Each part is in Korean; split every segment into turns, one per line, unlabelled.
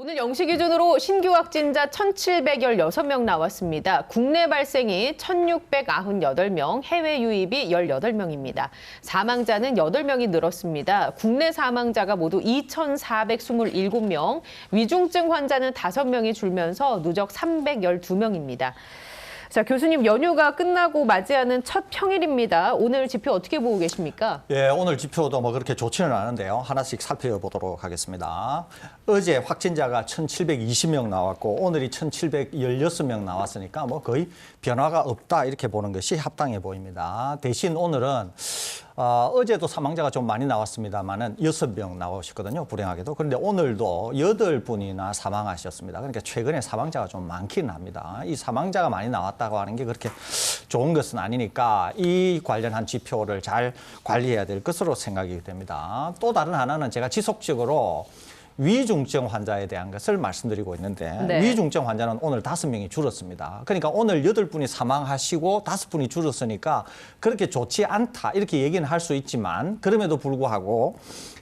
오늘 0시 기준으로 신규 확진자 1,716명 나왔습니다. 국내 발생이 1,698명, 해외 유입이 18명입니다. 사망자는 8명이 늘었습니다. 국내 사망자가 모두 2,427명, 위중증 환자는 5명이 줄면서 누적 312명입니다. 자, 교수님, 연휴가 끝나고 맞이하는 첫 평일입니다. 오늘 지표 어떻게 보고 계십니까?
예, 오늘 지표도 뭐 그렇게 좋지는 않은데요. 하나씩 살펴보도록 하겠습니다. 어제 확진자가 1,720명 나왔고 오늘이 1,716명 나왔으니까 뭐 거의 변화가 없다 이렇게 보는 것이 합당해 보입니다. 대신 오늘은 어제도 사망자가 좀 많이 나왔습니다만은 6명 나오셨거든요. 불행하게도. 그런데 오늘도 8분이나 사망하셨습니다. 그러니까 최근에 사망자가 좀 많기는 합니다. 이 사망자가 많이 나왔다고 하는 게 그렇게 좋은 것은 아니니까 이 관련한 지표를 잘 관리해야 될 것으로 생각이 됩니다. 또 다른 하나는 제가 지속적으로 위중증 환자에 대한 것을 말씀드리고 있는데
네.
위중증 환자는 오늘 5명이 줄었습니다. 그러니까 오늘 8분이 사망하시고 5분이 줄었으니까 그렇게 좋지 않다 이렇게 얘기는 할 수 있지만 그럼에도 불구하고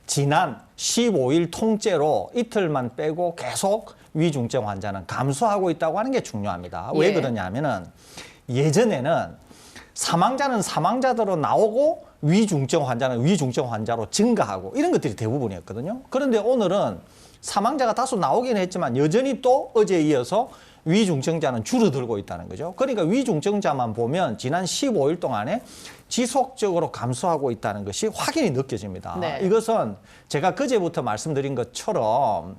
지난 15일 통째로 이틀만 빼고 계속 위중증 환자는 감소하고 있다고 하는 게 중요합니다. 왜 그러냐면은 예전에는 사망자는 사망자대로 나오고 위중증 환자는 위중증 환자로 증가하고 이런 것들이 대부분이었거든요. 그런데 오늘은 사망자가 다소 나오긴 했지만 여전히 또 어제에 이어서 위중증자는 줄어들고 있다는 거죠. 그러니까 위중증자만 보면 지난 15일 동안에 지속적으로 감소하고 있다는 것이 확연히 느껴집니다.
네.
이것은 제가 그제부터 말씀드린 것처럼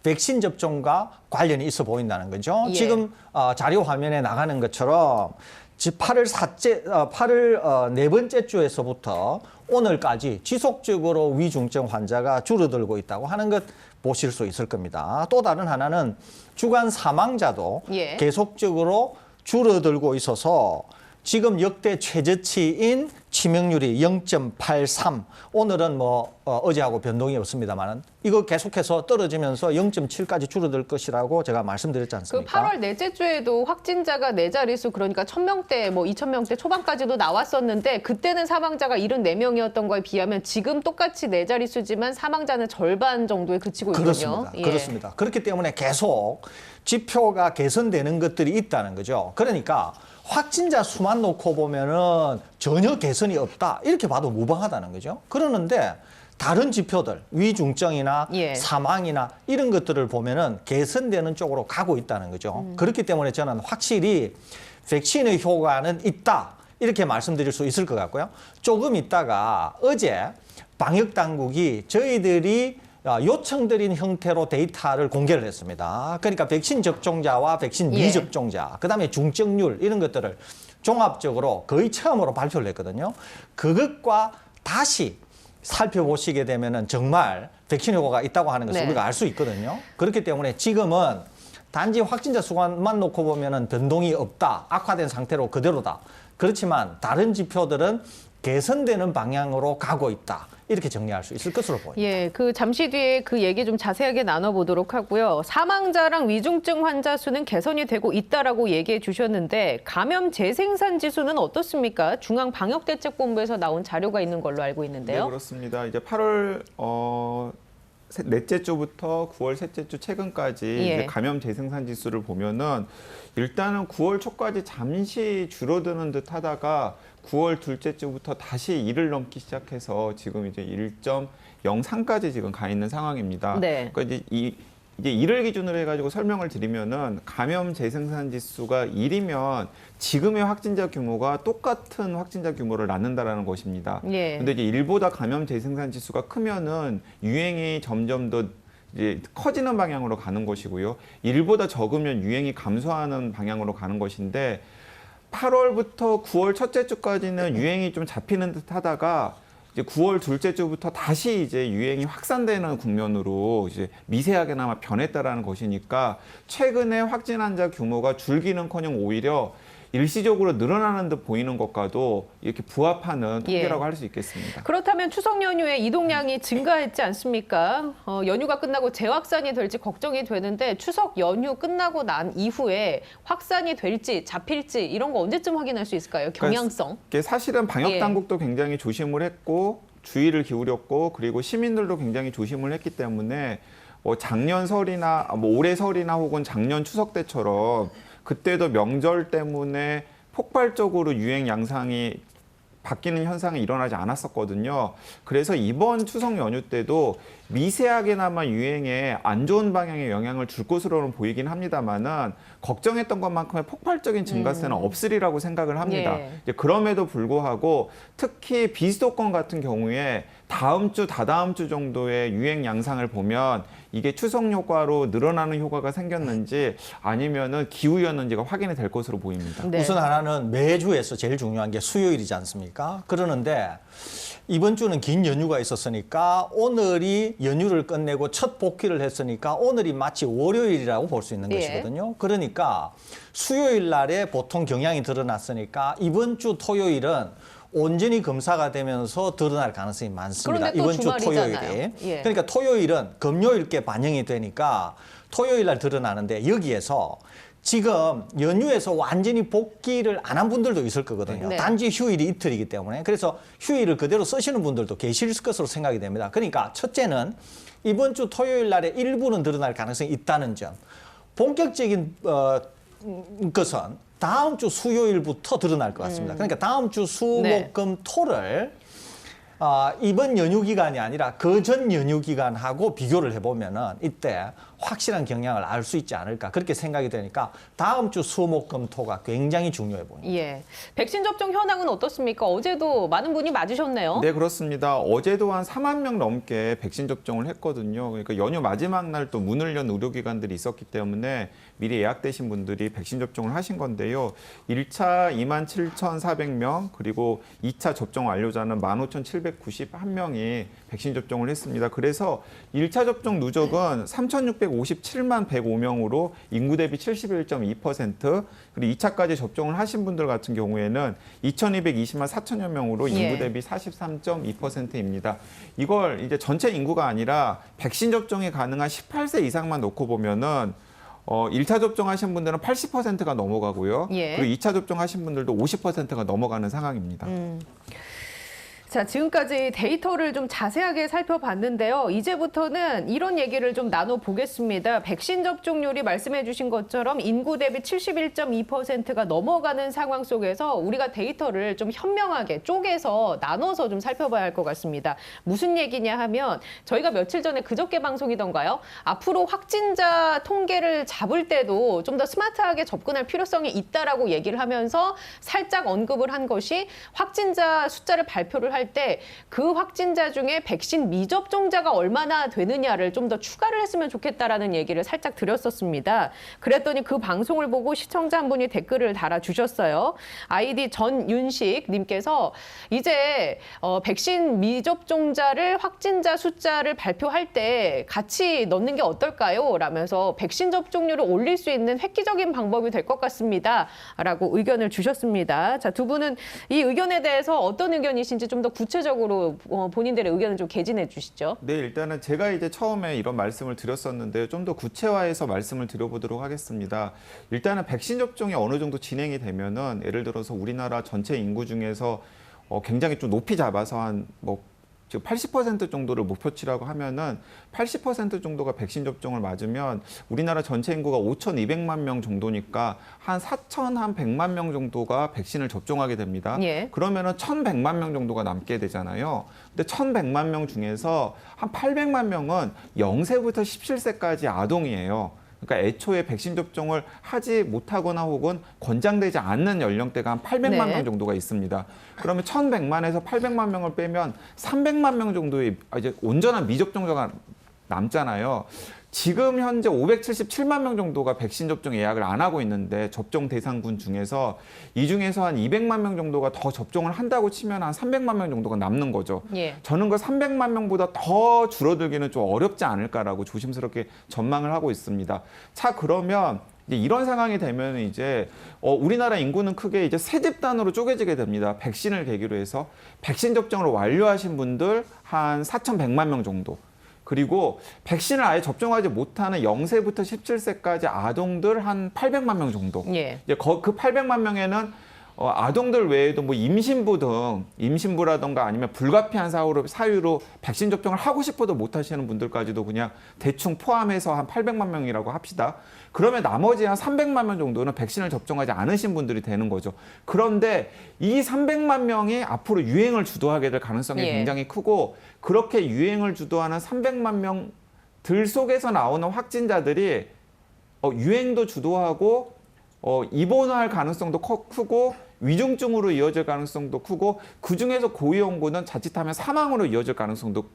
백신 접종과 관련이 있어 보인다는 거죠.
예.
지금 자료 화면에 나가는 것처럼 8월 네 번째 주에서부터 오늘까지 지속적으로 위중증 환자가 줄어들고 있다고 하는 것 보실 수 있을 겁니다. 또 다른 하나는 주간 사망자도
예.
계속적으로 줄어들고 있어서 지금 역대 최저치인 치명률이 0.83. 오늘은 뭐 어제하고 변동이 없습니다만은 이거 계속해서 떨어지면서 0.7까지 줄어들 것이라고 제가 말씀드렸지
그
않습니까?
8월 넷째 주에도 확진자가 4자릿수 그러니까 1,000명대, 뭐 2,000명대 초반까지도 나왔었는데 그때는 사망자가 74명이었던 거에 비하면 지금 똑같이 4자릿수지만 사망자는 절반 정도에 그치고 있군요.
그렇습니다.
예.
그렇습니다. 그렇기 때문에 계속 지표가 개선되는 것들이 있다는 거죠. 그러니까 확진자 수만 놓고 보면은 전혀 개선이 없다. 이렇게 봐도 무방하다는 거죠. 그러는데 다른 지표들, 위중증이나
예.
사망이나 이런 것들을 보면은 개선되는 쪽으로 가고 있다는 거죠. 그렇기 때문에 저는 확실히 백신의 효과는 있다. 이렇게 말씀드릴 수 있을 것 같고요. 조금 있다가 어제 방역 당국이 저희들이 요청드린 형태로 데이터를 공개를 했습니다. 그러니까 백신 접종자와 백신 미접종자, 그다음에 중증률 이런 것들을 종합적으로 거의 처음으로 발표를 했거든요. 그것과 다시 살펴보시게 되면은 정말 백신 효과가 있다고 하는 것을
네.
우리가 알 수 있거든요. 그렇기 때문에 지금은 단지 확진자 수만 놓고 보면은 변동이 없다, 악화된 상태로 그대로다. 그렇지만 다른 지표들은 개선되는 방향으로 가고 있다. 이렇게 정리할 수 있을 것으로 보입니다.
예, 그 잠시 뒤에 그 얘기 좀 자세하게 나눠보도록 하고요. 사망자랑 위중증 환자 수는 개선이 되고 있다라고 얘기해 주셨는데 감염 재생산 지수는 어떻습니까? 중앙방역대책본부에서 나온 자료가 있는 걸로 알고 있는데요.
네, 그렇습니다. 이제 8월 넷째 주부터 9월 셋째 주 최근까지
예.
이제 감염 재생산 지수를 보면은 일단은 9월 초까지 잠시 줄어드는 듯 하다가 9월 둘째 주부터 다시 1을 넘기 시작해서 지금 이제 1.03까지 지금 가 있는 상황입니다.
네.
그러니까 이제 1을 기준으로 해가지고 설명을 드리면은 감염 재생산 지수가 1이면 지금의 확진자 규모가 똑같은 확진자 규모를 낳는다라는 것입니다.
예.
근데 이제 1보다 감염 재생산 지수가 크면은 유행이 점점 더 이제 커지는 방향으로 가는 것이고요. 1보다 적으면 유행이 감소하는 방향으로 가는 것인데 8월부터 9월 첫째 주까지는 유행이 좀 잡히는 듯 하다가 이제 9월 둘째 주부터 다시 이제 유행이 확산되는 국면으로 이제 미세하게나마 변했다라는 것이니까 최근에 확진 환자 규모가 줄기는커녕 오히려 일시적으로 늘어나는 듯 보이는 것과도 이렇게 부합하는 통계라고 할 수 있겠습니다.
그렇다면 추석 연휴에 이동량이 증가했지 않습니까? 연휴가 끝나고 재확산이 될지 걱정이 되는데 추석 연휴 끝나고 난 이후에 확산이 될지 잡힐지 이런 거 언제쯤 확인할 수 있을까요? 경향성.
그러니까 사실은 방역 당국도 굉장히 조심을 했고 주의를 기울였고 그리고 시민들도 굉장히 조심을 했기 때문에 작년 설이나 올해 설이나 혹은 작년 추석 때처럼 그때도 명절 때문에 폭발적으로 유행 양상이 바뀌는 현상이 일어나지 않았었거든요. 그래서 이번 추석 연휴 때도 미세하게나마 유행에 안 좋은 방향의 영향을 줄 것으로는 보이긴 합니다만은 걱정했던 것만큼의 폭발적인 증가세는 없으리라고 생각을 합니다.
예.
이제 그럼에도 불구하고 특히 비수도권 같은 경우에 다음 주, 다다음 주 정도의 유행 양상을 보면 이게 추석 효과로 늘어나는 효과가 생겼는지 아니면은 기후였는지가 확인이 될 것으로 보입니다.
네.
우선 하나는 매주에서 제일 중요한 게 수요일이지 않습니까? 그러는데 이번 주는 긴 연휴가 있었으니까 오늘이 연휴를 끝내고 첫 복귀를 했으니까 오늘이 마치 월요일이라고 볼 수 있는
예.
것이거든요. 그러니까 수요일 날에 보통 경향이 드러났으니까 이번 주 토요일은 온전히 검사가 되면서 드러날 가능성이 많습니다.
그런데 또
이번 주
주말이잖아요.
토요일이.
예.
그러니까 토요일은 금요일께 반영이 되니까 토요일 날 드러나는데 여기에서 지금 연휴에서 완전히 복귀를 안 한 분들도 있을 거거든요.
네.
단지 휴일이 이틀이기 때문에. 그래서 휴일을 그대로 쓰시는 분들도 계실 것으로 생각이 됩니다. 그러니까 첫째는 이번 주 토요일 날에 일부는 드러날 가능성이 있다는 점. 본격적인 것은 다음 주 수요일부터 드러날 것 같습니다. 그러니까 다음 주 수,
네.
목, 금, 토를 이번 연휴 기간이 아니라 그 전 연휴 기간하고 비교를 해보면은 이때 확실한 경향을 알 수 있지 않을까 그렇게 생각이 되니까 다음 주 수, 목, 금, 토가 굉장히 중요해 보입니다.
예. 백신 접종 현황은 어떻습니까? 어제도 많은 분이 맞으셨네요.
네, 그렇습니다. 어제도 한 4만 명 넘게 백신 접종을 했거든요. 그러니까 연휴 마지막 날 또 문을 연 의료기관들이 있었기 때문에 미리 예약되신 분들이 백신 접종을 하신 건데요. 1차 27,400명, 그리고 2차 접종 완료자는 15,791명이 백신 접종을 했습니다. 그래서 1차 접종 누적은 3,657만 105명으로 인구 대비 71.2%, 그리고 2차까지 접종을 하신 분들 같은 경우에는 2,220만 4천여 명으로 인구
예.
대비 43.2%입니다. 이걸 이제 전체 인구가 아니라 백신 접종이 가능한 18세 이상만 놓고 보면은 1차 접종하신 분들은 80%가 넘어가고요.
예.
그리고 2차 접종하신 분들도 50%가 넘어가는 상황입니다.
자, 지금까지 데이터를 좀 자세하게 살펴봤는데요. 이제부터는 이런 얘기를 좀 나눠보겠습니다. 백신 접종률이 말씀해 주신 것처럼 인구 대비 71.2%가 넘어가는 상황 속에서 우리가 데이터를 좀 현명하게 쪼개서 나눠서 좀 살펴봐야 할 것 같습니다. 무슨 얘기냐 하면 저희가 며칠 전에 그저께 방송이던가요? 앞으로 확진자 통계를 잡을 때도 좀 더 스마트하게 접근할 필요성이 있다라고 얘기를 하면서 살짝 언급을 한 것이 확진자 숫자를 발표를 할 때 그 확진자 중에 백신 미접종자가 얼마나 되느냐를 좀 더 추가를 했으면 좋겠다라는 얘기를 살짝 드렸었습니다. 그랬더니 그 방송을 보고 시청자 한 분이 댓글을 달아주셨어요. 아이디 전윤식 님께서 이제 백신 미접종자를 확진자 숫자를 발표할 때 같이 넣는 게 어떨까요? 라면서 백신 접종률을 올릴 수 있는 획기적인 방법이 될 것 같습니다. 라고 의견을 주셨습니다. 자, 두 분은 이 의견에 대해서 어떤 의견이신지 좀 더 구체적으로 본인들의 의견을 좀 개진해 주시죠.
네, 일단은 제가 이제 처음에 이런 말씀을 드렸었는데 좀 더 구체화해서 말씀을 드려보도록 하겠습니다. 일단은 백신 접종이 어느 정도 진행이 되면은 예를 들어서 우리나라 전체 인구 중에서 굉장히 좀 높이 잡아서 지금 80% 정도를 목표치라고 하면은 80% 정도가 백신 접종을 맞으면 우리나라 전체 인구가 5,200만 명 정도니까 한 4,100만 명 정도가 백신을 접종하게 됩니다.
예.
그러면은 1,100만 명 정도가 남게 되잖아요. 근데 1,100만 명 중에서 한 800만 명은 0세부터 17세까지 아동이에요. 그러니까 애초에 백신 접종을 하지 못하거나 혹은 권장되지 않는 연령대가 한 800만
네.
명 정도가 있습니다. 그러면 1,100만에서 800만 명을 빼면 300만 명 정도의 이제 온전한 미접종자가 남잖아요. 지금 현재 577만 명 정도가 백신 접종 예약을 안 하고 있는데 접종 대상군 중에서 이 중에서 한 200만 명 정도가 더 접종을 한다고 치면 한 300만 명 정도가 남는 거죠.
예.
저는 그 300만 명보다 더 줄어들기는 좀 어렵지 않을까라고 조심스럽게 전망을 하고 있습니다. 자, 그러면 이제 이런 상황이 되면 이제 우리나라 인구는 크게 이제 세 집단으로 쪼개지게 됩니다. 백신을 계기로 해서 백신 접종을 완료하신 분들 한 4,100만 명 정도. 그리고 백신을 아예 접종하지 못하는 0세부터 17세까지 아동들 한 800만 명 정도.
예.
이제 그 800만 명에는 아동들 외에도 뭐 임신부라던가 아니면 불가피한 사유로 백신 접종을 하고 싶어도 못 하시는 분들까지도 그냥 대충 포함해서 한 800만 명이라고 합시다. 그러면 나머지 한 300만 명 정도는 백신을 접종하지 않으신 분들이 되는 거죠. 그런데 이 300만 명이 앞으로 유행을 주도하게 될 가능성이
예.
굉장히 크고, 그렇게 유행을 주도하는 300만 명들 속에서 나오는 확진자들이 유행도 주도하고 입원할 가능성도 크고 위중증으로 이어질 가능성도 크고, 그중에서 고위험군은 자칫하면 사망으로 이어질 가능성도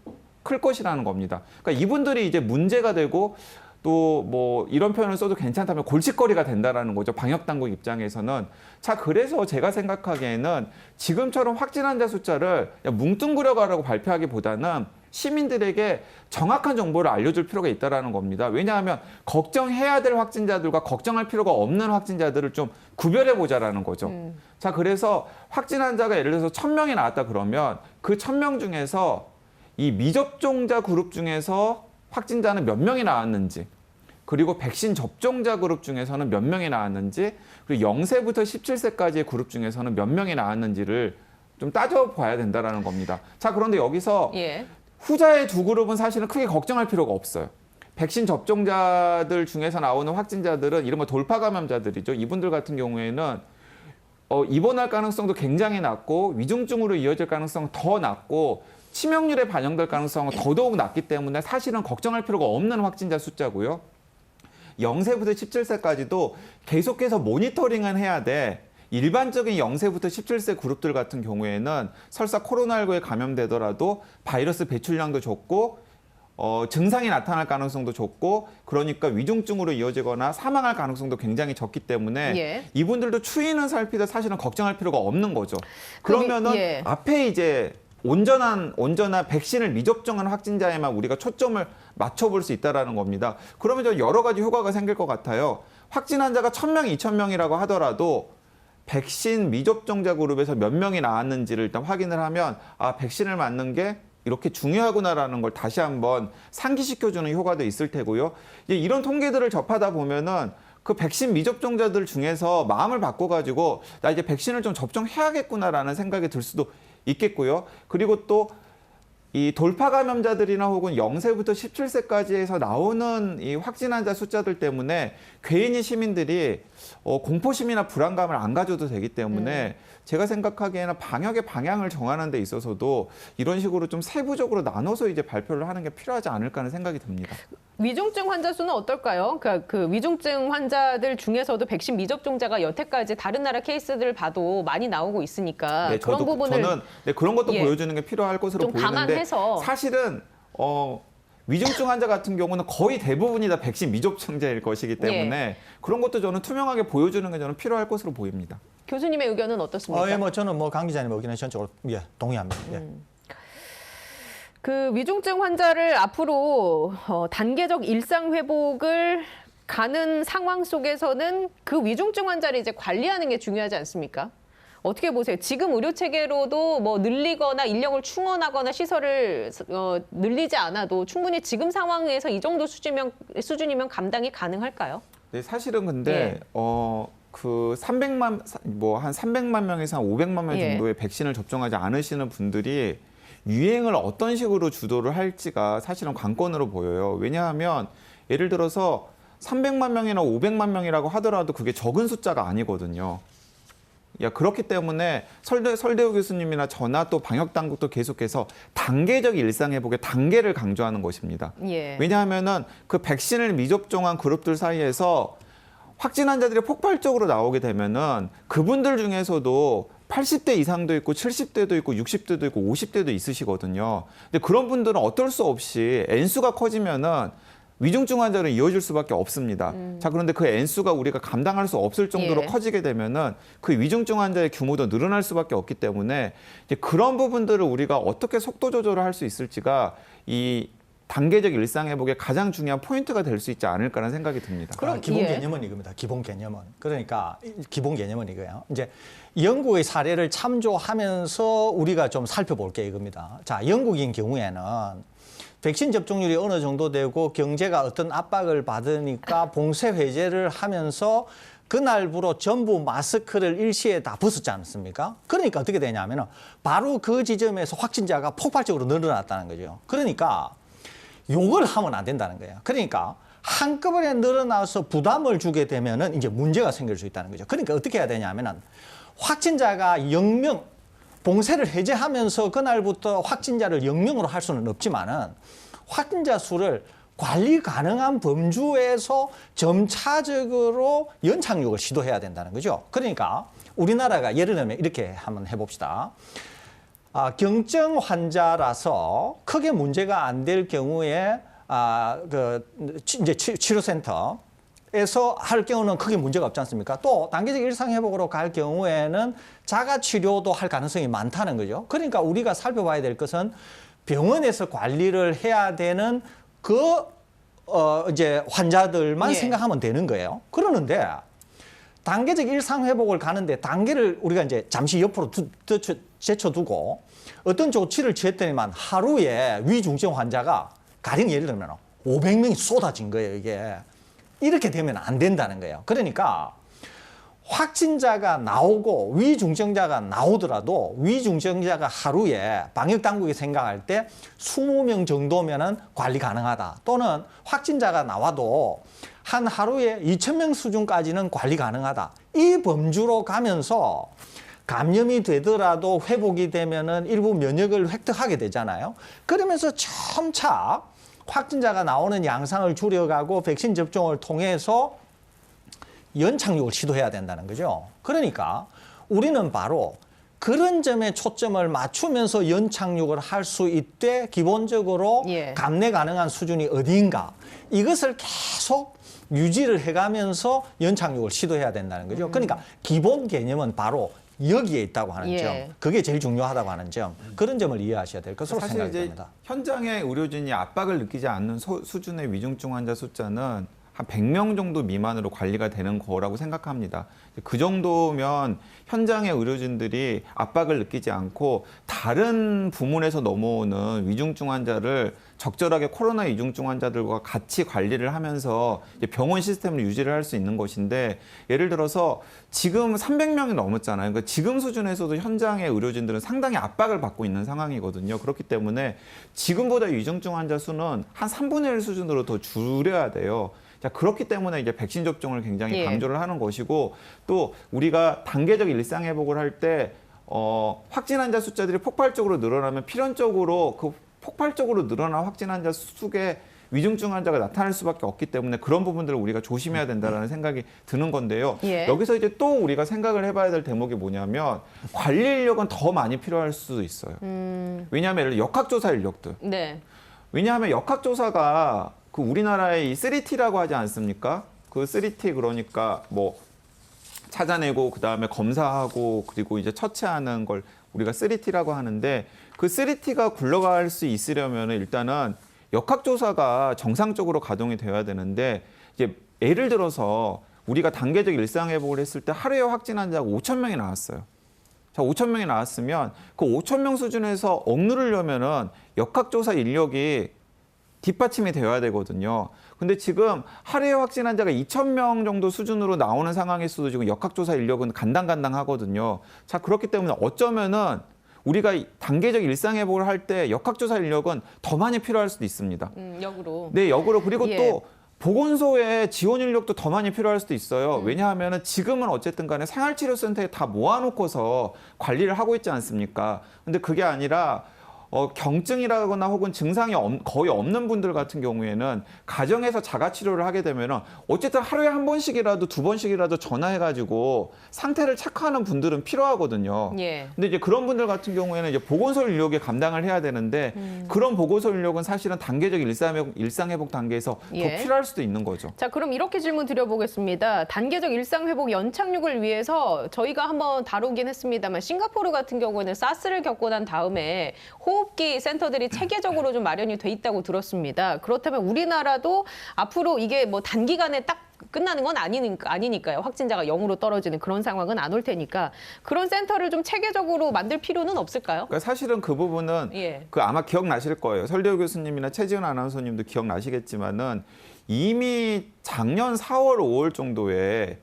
클 것이라는 겁니다. 그러니까 이분들이 이제 문제가 되고, 또 뭐 이런 표현을 써도 괜찮다면 골칫거리가 된다라는 거죠. 방역 당국 입장에서는. 자, 그래서 제가 생각하기에는 지금처럼 확진 환자 숫자를 뭉뚱그려 가라고 발표하기보다는 시민들에게 정확한 정보를 알려줄 필요가 있다는 겁니다. 왜냐하면 걱정해야 될 확진자들과 걱정할 필요가 없는 확진자들을 좀 구별해 보자라는 거죠. 자, 그래서 확진 환자가 예를 들어서 1000명이 나왔다 그러면 그 1000명 중에서 이 미접종자 그룹 중에서 확진자는 몇 명이 나왔는지, 그리고 백신 접종자 그룹 중에서는 몇 명이 나왔는지, 그리고 0세부터 17세까지의 그룹 중에서는 몇 명이 나왔는지를 좀 따져봐야 된다는 겁니다. 자, 그런데 여기서
예.
후자의 두 그룹은 사실은 크게 걱정할 필요가 없어요. 백신 접종자들 중에서 나오는 확진자들은 이른바 돌파 감염자들이죠. 이분들 같은 경우에는 입원할 가능성도 굉장히 낮고, 위중증으로 이어질 가능성은 더 낮고, 치명률에 반영될 가능성은 더더욱 낮기 때문에 사실은 걱정할 필요가 없는 확진자 숫자고요. 0세부터 17세까지도 계속해서 모니터링은 해야 돼. 일반적인 0세부터 17세 그룹들 같은 경우에는 설사 코로나19에 감염되더라도 바이러스 배출량도 적고, 증상이 나타날 가능성도 적고, 그러니까 위중증으로 이어지거나 사망할 가능성도 굉장히 적기 때문에
예.
이분들도 추이는 살피듯 사실은 걱정할 필요가 없는 거죠. 그러면은
예.
앞에 이제 온전한 백신을 미접종한 확진자에만 우리가 초점을 맞춰볼 수 있다는 겁니다. 그러면 저 여러 가지 효과가 생길 것 같아요. 확진 환자가 1000명, 2000명이라고 하더라도 백신 미접종자 그룹에서 몇 명이 나왔는지를 일단 확인을 하면, 백신을 맞는 게 이렇게 중요하구나라는 걸 다시 한번 상기시켜주는 효과도 있을 테고요. 이제 이런 통계들을 접하다 보면은 그 백신 미접종자들 중에서 마음을 바꿔가지고 나 이제 백신을 좀 접종해야겠구나라는 생각이 들 수도 있겠고요. 그리고 또 이 돌파 감염자들이나 혹은 0세부터 17세까지에서 나오는 이 확진 환자 숫자들 때문에 괜히 시민들이 공포심이나 불안감을 안 가져도 되기 때문에 제가 생각하기에는 방역의 방향을 정하는 데 있어서도 이런 식으로 좀 세부적으로 나눠서 이제 발표를 하는 게 필요하지 않을까 하는 생각이 듭니다.
위중증 환자 수는 어떨까요? 그 위중증 환자들 중에서도 백신 미접종자가 여태까지 다른 나라 케이스들을 봐도 많이 나오고 있으니까
네,
그런 부분을
저는 그런 것도
예.
보여주는 게 필요할 것으로
좀
보이는데,
감안해서.
사실은 위중증 환자 같은 경우는 거의 대부분이 다 백신 미접종자일 것이기 때문에
예.
그런 것도 저는 투명하게 보여주는 게 저는 필요할 것으로 보입니다.
교수님의 의견은 어떻습니까?
예, 뭐 저는 뭐 강 기자님 의견에 전적으로 동의합니다. 예.
그 위중증 환자를 앞으로 단계적 일상 회복을 가는 상황 속에서는 그 위중증 환자를 이제 관리하는 게 중요하지 않습니까? 어떻게 보세요? 지금 의료 체계로도 뭐 늘리거나 인력을 충원하거나 시설을 늘리지 않아도 충분히 지금 상황에서 이 정도 수준이면 감당이 가능할까요?
네, 사실은 근데 그 300만 명에서 한 500만 명
예.
정도의 백신을 접종하지 않으시는 분들이 유행을 어떤 식으로 주도를 할지가 사실은 관건으로 보여요. 왜냐하면 예를 들어서 300만 명이나 500만 명이라고 하더라도 그게 적은 숫자가 아니거든요. 그렇기 때문에 설대우 교수님이나 저나 또 방역당국도 계속해서 단계적 일상회복의 단계를 강조하는 것입니다.
예.
왜냐하면은 그 백신을 미접종한 그룹들 사이에서 확진 환자들이 폭발적으로 나오게 되면은 그분들 중에서도 80대 이상도 있고 70대도 있고 60대도 있고 50대도 있으시거든요. 근데 그런 분들은 어쩔 수 없이 N수가 커지면은 위중증 환자로 이어질 수밖에 없습니다. 자, 그런데 그 N수가 우리가 감당할 수 없을 정도로
예.
커지게 되면은 그 위중증 환자의 규모도 늘어날 수밖에 없기 때문에 이제 그런 부분들을 우리가 어떻게 속도 조절을 할 수 있을지가 이 단계적 일상 회복의 가장 중요한 포인트가 될 수 있지 않을까라는 생각이 듭니다.
그럼
기본
예.
개념은 이겁니다. 기본 개념은. 그러니까 기본 개념은 이거예요. 이제 영국의 사례를 참조하면서 우리가 좀 살펴볼게 이겁니다. 자, 영국인 경우에는 백신 접종률이 어느 정도 되고 경제가 어떤 압박을 받으니까 봉쇄 해제를 하면서 그날부로 전부 마스크를 일시에 다 벗었지 않습니까? 그러니까 어떻게 되냐면은 바로 그 지점에서 확진자가 폭발적으로 늘어났다는 거죠. 그러니까 욕을 하면 안 된다는 거예요. 그러니까 한꺼번에 늘어나서 부담을 주게 되면은 이제 문제가 생길 수 있다는 거죠. 그러니까 어떻게 해야 되냐면은 확진자가 0명 봉쇄를 해제하면서 그날부터 확진자를 0명으로 할 수는 없지만은 확진자 수를 관리 가능한 범주에서 점차적으로 연착륙을 시도해야 된다는 거죠. 그러니까 우리나라가 예를 들면 이렇게 한번 해봅시다. 경증 환자라서 크게 문제가 안 될 경우에 이제 치료센터에서 할 경우는 크게 문제가 없지 않습니까? 또 단계적 일상 회복으로 갈 경우에는 자가 치료도 할 가능성이 많다는 거죠. 그러니까 우리가 살펴봐야 될 것은 병원에서 관리를 해야 되는 이제 환자들만
예.
생각하면 되는 거예요. 그러는데 단계적 일상 회복을 가는데 단계를 우리가 이제 잠시 옆으로 제쳐두고 어떤 조치를 취했더니만 하루에 위중증 환자가 가령 예를 들면 500명이 쏟아진 거예요, 이게. 이렇게 되면 안 된다는 거예요. 그러니까 확진자가 나오고 위중증자가 나오더라도 위중증자가 하루에 방역당국이 생각할 때 20명 정도면은 관리 가능하다. 또는 확진자가 나와도 한 하루에 2,000명 수준까지는 관리 가능하다. 이 범주로 가면서 감염이 되더라도 회복이 되면은 일부 면역을 획득하게 되잖아요. 그러면서 점차 확진자가 나오는 양상을 줄여가고 백신 접종을 통해서 연착륙을 시도해야 된다는 거죠. 그러니까 우리는 바로 그런 점에 초점을 맞추면서 연착륙을 할 수 있되 기본적으로
예.
감내 가능한 수준이 어디인가 이것을 계속 유지를 해가면서 연착륙을 시도해야 된다는 거죠. 그러니까 기본 개념은 바로 여기에 있다고 하는
예.
점, 그게 제일 중요하다고 하는 점, 그런 점을 이해하셔야 될 것으로
사실
생각이
이제
됩니다.
현장의 의료진이 압박을 느끼지 않는 수준의 위중증 환자 숫자는 한 100명 정도 미만으로 관리가 되는 거라고 생각합니다. 그 정도면 현장의 의료진들이 압박을 느끼지 않고 다른 부문에서 넘어오는 위중증 환자를 적절하게 코로나 위중증 환자들과 같이 관리를 하면서 이제 병원 시스템을 유지를 할 수 있는 것인데 예를 들어서 지금 300명이 넘었잖아요. 그러니까 지금 수준에서도 현장의 의료진들은 상당히 압박을 받고 있는 상황이거든요. 그렇기 때문에 지금보다 위중증 환자 수는 한 3분의 1 수준으로 더 줄여야 돼요. 자, 그렇기 때문에 이제 백신 접종을 굉장히
예.
강조를 하는 것이고 또 우리가 단계적 일상 회복을 할 때 확진 환자 숫자들이 폭발적으로 늘어나면 필연적으로 그 폭발적으로 늘어난 확진 환자 수에 위중증 환자가 나타날 수밖에 없기 때문에 그런 부분들을 우리가 조심해야 된다라는 생각이 드는 건데요.
예.
여기서 이제 또 우리가 생각을 해봐야 될 대목이 뭐냐면 관리 인력은 더 많이 필요할 수도 있어요. 왜냐하면 역학조사 인력들.
네.
왜냐하면 역학조사가 그 우리나라의 이 3T라고 하지 않습니까? 그 3T 그러니까 뭐 찾아내고 그다음에 검사하고 그리고 이제 처치하는 걸 우리가 3T라고 하는데 그 3T가 굴러갈 수 있으려면 일단은 역학조사가 정상적으로 가동이 되어야 되는데 이제 예를 들어서 우리가 단계적 일상 회복을 했을 때 하루에 확진 환자가 5,000명이 나왔어요. 자, 5,000명이 나왔으면 그 5,000명 수준에서 억누르려면은 역학조사 인력이 뒷받침이 되어야 되거든요. 근데 지금 하루에 확진 환자가 2,000명 정도 수준으로 나오는 상황에서도 지금 역학조사 인력은 간당간당하거든요. 자, 그렇기 때문에 어쩌면은 우리가 단계적 일상 회복을 할 때 역학조사 인력은 더 많이 필요할 수도 있습니다.
역으로.
네, 역으로. 그리고
예.
또 보건소에 지원 인력도 더 많이 필요할 수도 있어요. 왜냐하면 지금은 어쨌든 간에 생활치료센터에 다 모아놓고서 관리를 하고 있지 않습니까? 근데 그게 아니라 경증이라거나 혹은 증상이 거의 없는 분들 같은 경우에는 가정에서 자가치료를 하게 되면 어쨌든 하루에 한 번씩이라도 두 번씩이라도 전화해가지고 상태를 체크하는 분들은 필요하거든요.
예.
근데 이제 그런 분들 같은 경우에는 이제 보건소 인력이 감당을 해야 되는데 그런 보건소 인력은 사실은 단계적 일상 회복 단계에서
예.
더 필요할 수도 있는 거죠.
자, 그럼 이렇게 질문 드려보겠습니다. 단계적 일상 회복 연착륙을 위해서 저희가 한번 다루긴 했습니다만 싱가포르 같은 경우에는 사스를 겪고 난 다음에 호흡기 센터들이 체계적으로 좀 마련이 돼 있다고 들었습니다. 그렇다면 우리나라도 앞으로 이게 뭐 단기간에 딱 끝나는 건 아니니까요. 확진자가 0으로 떨어지는 그런 상황은 안 올 테니까 그런 센터를 좀 체계적으로 만들 필요는 없을까요?
그러니까 사실은 그 부분은
예.
그 아마 기억나실 거예요. 설대호 교수님이나 최지은 아나운서님도 기억나시겠지만은 이미 작년 4월, 5월 정도에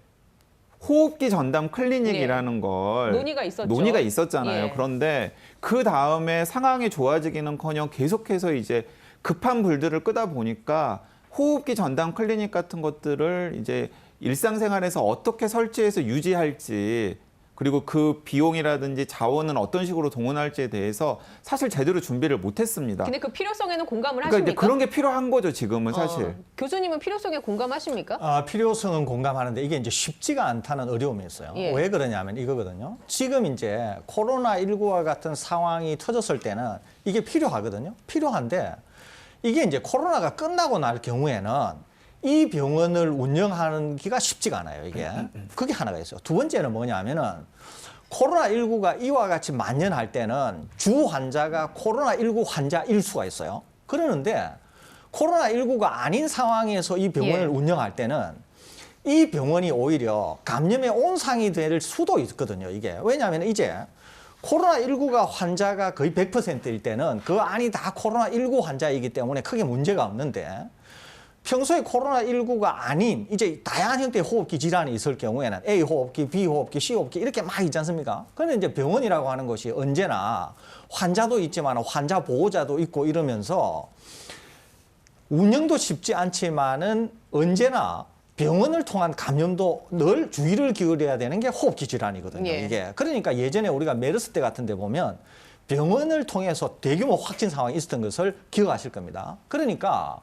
호흡기 전담 클리닉이라는 걸
논의가 있었죠.
논의가 있었잖아요.
예.
그런데 그 다음에 상황이 좋아지기는커녕 계속해서 이제 급한 불들을 끄다 보니까 호흡기 전담 클리닉 같은 것들을 이제 일상생활에서 어떻게 설치해서 유지할지, 그리고 그 비용이라든지 자원은 어떤 식으로 동원할지에 대해서 사실 제대로 준비를 못했습니다.
근데 그 필요성에는 공감을
그러니까 이제
하십니까?
그런 게 필요한 거죠, 지금은 사실.
교수님은 필요성에 공감하십니까?
필요성은 공감하는데 이게 이제 쉽지가 않다는 어려움이 있어요.
예.
왜 그러냐면 이거거든요. 지금 이제 코로나19와 같은 상황이 터졌을 때는 이게 필요하거든요. 필요한데 이게 이제 코로나가 끝나고 날 경우에는 이 병원을 운영하는 기가 쉽지가 않아요, 이게. 그게 하나가 있어요. 두 번째는 뭐냐면은 코로나19가 이와 같이 만연할 때는 주 환자가 코로나19 환자일 수가 있어요. 그러는데 코로나19가 아닌 상황에서 이 병원을
예.
운영할 때는 이 병원이 오히려 감염의 온상이 될 수도 있거든요, 이게. 왜냐하면 이제 코로나19가 환자가 거의 100%일 때는 그 안이 다 코로나19 환자이기 때문에 크게 문제가 없는데 평소에 코로나19가 아닌 이제 다양한 형태의 호흡기 질환이 있을 경우에는 A 호흡기, B 호흡기, C 호흡기 이렇게 막 있지 않습니까? 그런데 이제 병원이라고 하는 것이 언제나 환자도 있지만 환자 보호자도 있고 이러면서 운영도 쉽지 않지만은 언제나 병원을 통한 감염도 늘 주의를 기울여야 되는 게 호흡기 질환이거든요.
예.
이게. 그러니까 예전에 우리가 메르스 때 같은 데 보면 병원을 통해서 대규모 확진 상황이 있었던 것을 기억하실 겁니다. 그러니까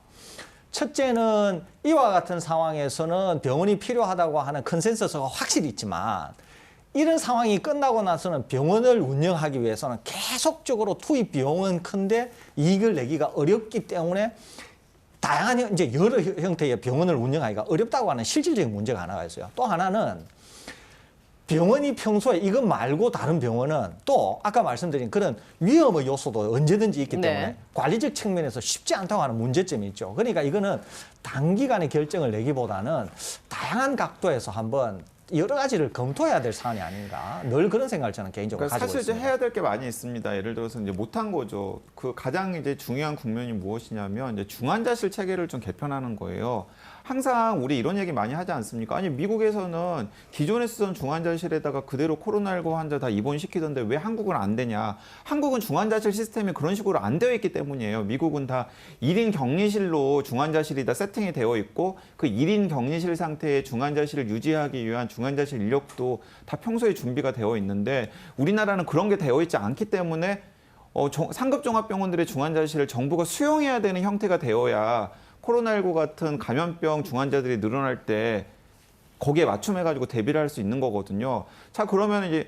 첫째는 이와 같은 상황에서는 병원이 필요하다고 하는 컨센서스가 확실히 있지만 이런 상황이 끝나고 나서는 병원을 운영하기 위해서는 계속적으로 투입 비용은 큰데 이익을 내기가 어렵기 때문에 다양한 이제 여러 형태의 병원을 운영하기가 어렵다고 하는 실질적인 문제가 하나가 있어요. 또 하나는 병원이 평소에 이것 말고 다른 병원은 또 아까 말씀드린 그런 위험의 요소도 언제든지 있기 때문에
네.
관리적 측면에서 쉽지 않다고 하는 문제점이 있죠. 그러니까 이거는 단기간에 결정을 내기보다는 다양한 각도에서 한번 여러 가지를 검토해야 될 사안이 아닌가. 늘 그런 생각을 저는 개인적으로
그러니까
가지고
사실 이제
있습니다.
해야 될 게 많이 있습니다. 예를 들어서 이제 못한 거죠. 그 가장 이제 중요한 국면이 무엇이냐면 이제 중환자실 체계를 좀 개편하는 거예요. 항상 우리 이런 얘기 많이 하지 않습니까? 아니 미국에서는 기존에 쓰던 중환자실에다가 그대로 코로나19 환자 다 입원시키던데 왜 한국은 안 되냐? 한국은 중환자실 시스템이 그런 식으로 안 되어 있기 때문이에요. 미국은 다 1인 격리실로 중환자실이 다 세팅이 되어 있고 그 1인 격리실 상태의 중환자실을 유지하기 위한 중환자실 인력도 다 평소에 준비가 되어 있는데 우리나라는 그런 게 되어 있지 않기 때문에 상급 종합병원들의 중환자실을 정부가 수용해야 되는 형태가 되어야 코로나19 같은 감염병 중환자들이 늘어날 때 거기에 맞춤해가지고 대비를 할 수 있는 거거든요. 자, 그러면 이제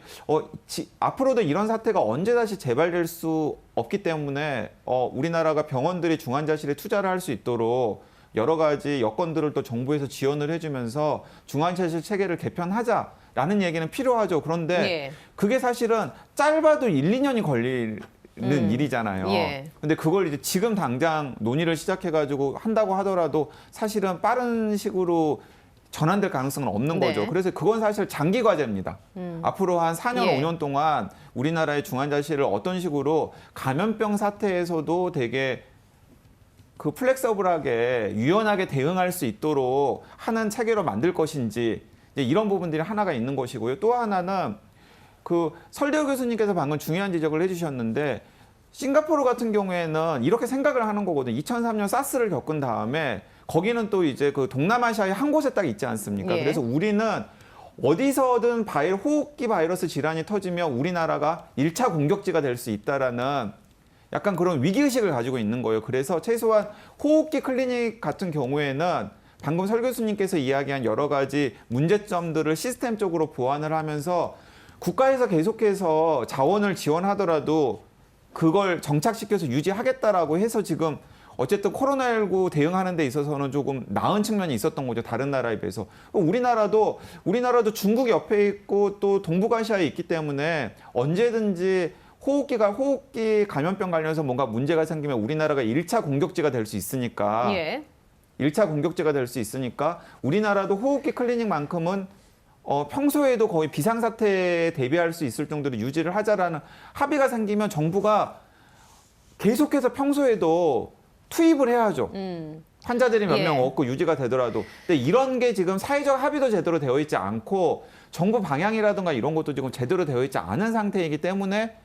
앞으로도 이런 사태가 언제 다시 재발될 수 없기 때문에 우리나라가 병원들이 중환자실에 투자를 할 수 있도록 여러 가지 여건들을 또 정부에서 지원을 해주면서 중환자실 체계를 개편하자라는 얘기는 필요하죠. 그런데
예.
그게 사실은 짧아도 1, 2년이 걸릴 일이잖아요.
예.
근데 그걸 이제 지금 당장 논의를 시작해가지고 한다고 하더라도 사실은 빠른 식으로 전환될 가능성은 없는
네.
거죠. 그래서 그건 사실 장기 과제입니다. 앞으로 한 4년,
예.
5년 동안 우리나라의 중환자실을 어떤 식으로 감염병 사태에서도 되게 그 플렉서블하게 유연하게 대응할 수 있도록 하는 체계로 만들 것인지 이제 이런 부분들이 하나가 있는 것이고요. 또 하나는 그 설대호 교수님께서 방금 중요한 지적을 해주셨는데 싱가포르 같은 경우에는 이렇게 생각을 하는 거거든요. 2003년 사스를 겪은 다음에 거기는 또 이제 그 동남아시아의 한 곳에 딱 있지 않습니까?
예.
그래서 우리는 어디서든 호흡기 바이러스 질환이 터지면 우리나라가 1차 공격지가 될 수 있다라는 약간 그런 위기의식을 가지고 있는 거예요. 그래서 최소한 호흡기 클리닉 같은 경우에는 방금 설 교수님께서 이야기한 여러 가지 문제점들을 시스템적으로 보완을 하면서 국가에서 계속해서 자원을 지원하더라도 그걸 정착시켜서 유지하겠다라고 해서 지금 어쨌든 코로나19 대응하는 데 있어서는 조금 나은 측면이 있었던 거죠. 다른 나라에 비해서. 우리나라도 중국 옆에 있고 또 동북아시아에 있기 때문에 언제든지 호흡기 감염병 관련해서 뭔가 문제가 생기면 우리나라가 1차 공격지가 될 수 있으니까
예.
1차 공격지가 될 수 있으니까 우리나라도 호흡기 클리닉만큼은 평소에도 거의 비상사태에 대비할 수 있을 정도로 유지를 하자라는 합의가 생기면 정부가 계속해서 평소에도 투입을 해야죠. 환자들이 몇
예.
명 없고 유지가 되더라도. 근데 이런 게 지금 사회적 합의도 제대로 되어 있지 않고 정부 방향이라든가 이런 것도 지금 제대로 되어 있지 않은 상태이기 때문에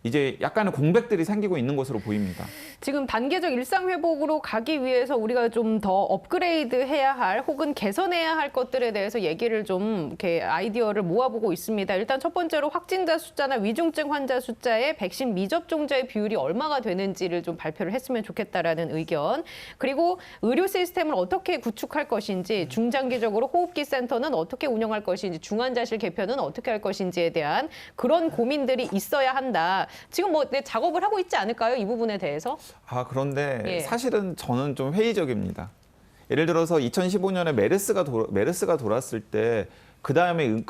이제 약간의 공백들이 생기고 있는 것으로 보입니다.
지금 단계적 일상 회복으로 가기 위해서 우리가 좀 더 업그레이드 해야 할 혹은 개선해야 할 것들에 대해서 얘기를 좀 이렇게 아이디어를 모아보고 있습니다. 일단 첫 번째로 확진자 숫자나 위중증 환자 숫자에 백신 미접종자의 비율이 얼마가 되는지를 좀 발표를 했으면 좋겠다라는 의견. 그리고 의료 시스템을 어떻게 구축할 것인지, 중장기적으로 호흡기 센터는 어떻게 운영할 것인지, 중환자실 개편은 어떻게 할 것인지에 대한 그런 고민들이 있어야 한다. 지금 뭐 작업을 하고 있지 않을까요? 이 부분에 대해서?
그런데
예.
사실은 저는 좀 회의적입니다. 예를 들어서 2015년에 메르스가 돌았을 때 그다음에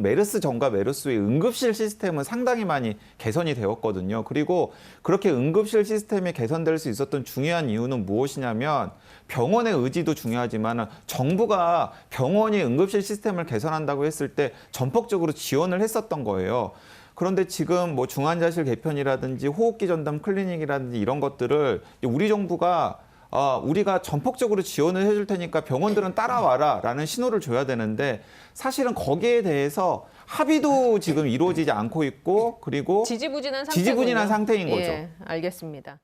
메르스 전과 메르스 후의 응급실 시스템은 상당히 많이 개선이 되었거든요. 그리고 그렇게 응급실 시스템이 개선될 수 있었던 중요한 이유는 무엇이냐면 병원의 의지도 중요하지만 정부가 병원이 응급실 시스템을 개선한다고 했을 때 전폭적으로 지원을 했었던 거예요. 그런데 지금 뭐 중환자실 개편이라든지 호흡기 전담 클리닉이라든지 이런 것들을 우리 정부가 우리가 전폭적으로 지원을 해줄 테니까 병원들은 따라와라라는 신호를 줘야 되는데 사실은 거기에 대해서 합의도 지금 이루어지지 않고 있고 그리고
지지부진한
지지부진한 상태인 거죠.
예, 알겠습니다.